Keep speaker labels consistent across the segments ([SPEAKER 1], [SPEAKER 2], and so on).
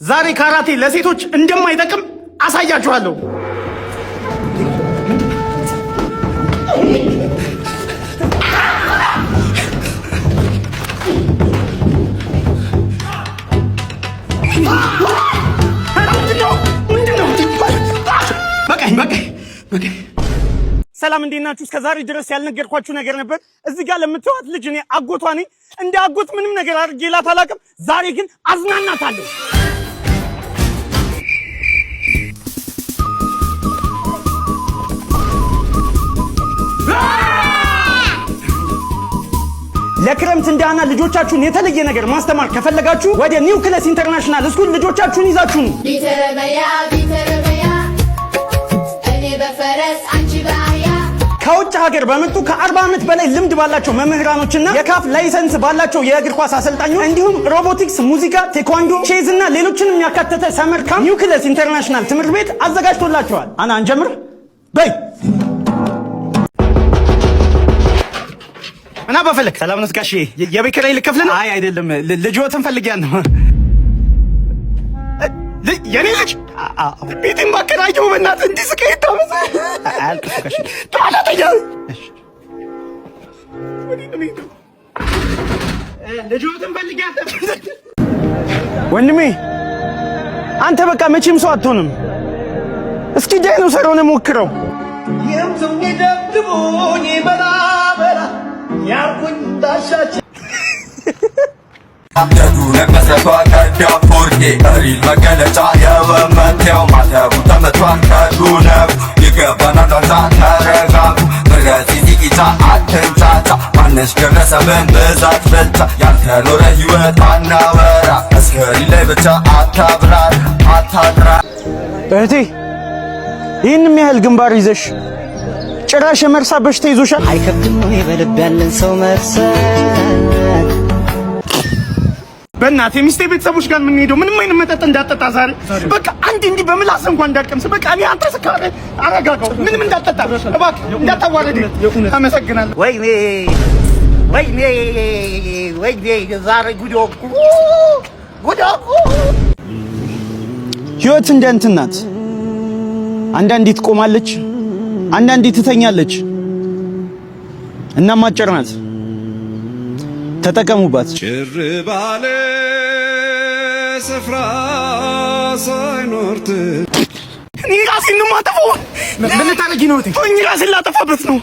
[SPEAKER 1] ዛሬ ካራቴ ለሴቶች እንደማይጠቅም አሳያችኋለሁ። በቃ ሰላም እንዴት ናችሁ? እስከዛሬ ድረስ ያልነገርኳችሁ ነገር ነበር። እዚህ ጋር ለምትዋት ልጅ እኔ አጎቷ ነኝ። እንደ አጎት ምንም ነገር አድርጌላት አላውቅም። ዛሬ ግን አዝናናታለሁ። ለክረምት እንዳና ልጆቻችሁን የተለየ ነገር ማስተማር ከፈለጋችሁ ወደ ኒውክለስ ኢንተርናሽናል ስኩል ልጆቻችሁን ይዛችሁ ነው። ቢተረበያ እኔ በፈረስ አንቺ በአህያ ከውጭ ሀገር በመጡ ከ40 ዓመት በላይ ልምድ ባላቸው መምህራኖችና የካፍ ላይሰንስ ባላቸው የእግር ኳስ አሰልጣኞች እንዲሁም ሮቦቲክስ፣ ሙዚቃ፣ ቴኳንዶ፣ ቼዝ እና ሌሎችንም ያካተተ ሰመር ካምፕ ኒውክለስ ኢንተርናሽናል ትምህርት ቤት አዘጋጅቶላችኋል። አና አንጀምር በይ እና በፈለክ ሰላም ነው ጋሼ። የቤት ኪራይ ልከፍል ነው? አይ አይደለም፣ ልጆትን ፈልጊያለሁ። የኔ ልጅ ቤቴን ማከራየው በእናትህ እንዲህ ስቀይ ታመሰ አልኩሽ ጋሼ። ታላተኛ ልጆትን ፈልጊያለሁ። ወንድሜ አንተ በቃ መቼም ሰው አትሆንም። እስኪ ዳይኖሰር ሆነ ሞክረው። የምሰው ይደብዱኝ በላበላ ያርኩኝ ታሻች አብደዱ ለመሰፋ ከዳፎርዴ እሪል መገለጫ የወመቴው ማተቡ ተመቷን ከዱነብ ይገባናል ዳንታ ተረጋጉ ምረዚ ዚጊታ አትንጫጫ ማነሽ ገብረሰብን ብዛት ብቻ ያልተኖረ ሕይወት አናወራ እስከሪ ላይ ብቻ አታብራር አታድራ። እህቴ ይህንም ያህል ግንባር ይዘሽ ጭራሽ የመርሳ በሽታ ይዞሻል።
[SPEAKER 2] አይከብድም በልብ ያለን ሰው መርሳት።
[SPEAKER 1] በእናቴ ሚስቴ ቤተሰቦች ጋር የምንሄደው ምንም አይነት መጠጥ እንዳጠጣ ዛሬ በቃ አንድ እንዲህ በምላስ እንኳን እንዳትቀምስ። በቃ እኔ አንተ ስካረ አረጋጋው ምንም እንዳጠጣ እባክህ እንዳታዋረድ። አመሰግናለሁ።
[SPEAKER 2] ወይኔ ዛሬ ጉዶኩ
[SPEAKER 1] ህይወት እንደ እንትን ናት። አንዳንዴ ትቆማለች፣ አንዳንዴ ትተኛለች። እናም አጭር ናት። ተጠቀሙባት።
[SPEAKER 3] ጭር ባለ ስፍራ ሳይኖርት
[SPEAKER 1] እኔ ራሴን ነው የማጠፋው። ምን ልታረጊ ነው? እኔ ራሴን ላጠፋበት ነው።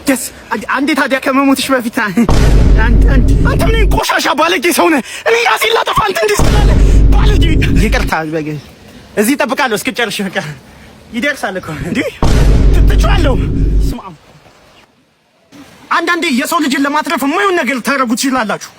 [SPEAKER 1] አንዴ ታዲያ ከመሞትሽ በፊት አንተ ምን ቆሻሻ ባለጌ ሰው ነህ። እኔ ራሴን ላጠፋ አንተ እንዲህ ትላለህ? ባለጌ። ይቅርታ እዚህ እጠብቃለሁ እስክጨርሽ። በቃ ይደርሳል እኮ እንዴ ትችላለሁ። ስማ አንዳንዴ የሰው ልጅን ለማትረፍ የማይሆን ነገር ታረጉ ትችላላችሁ።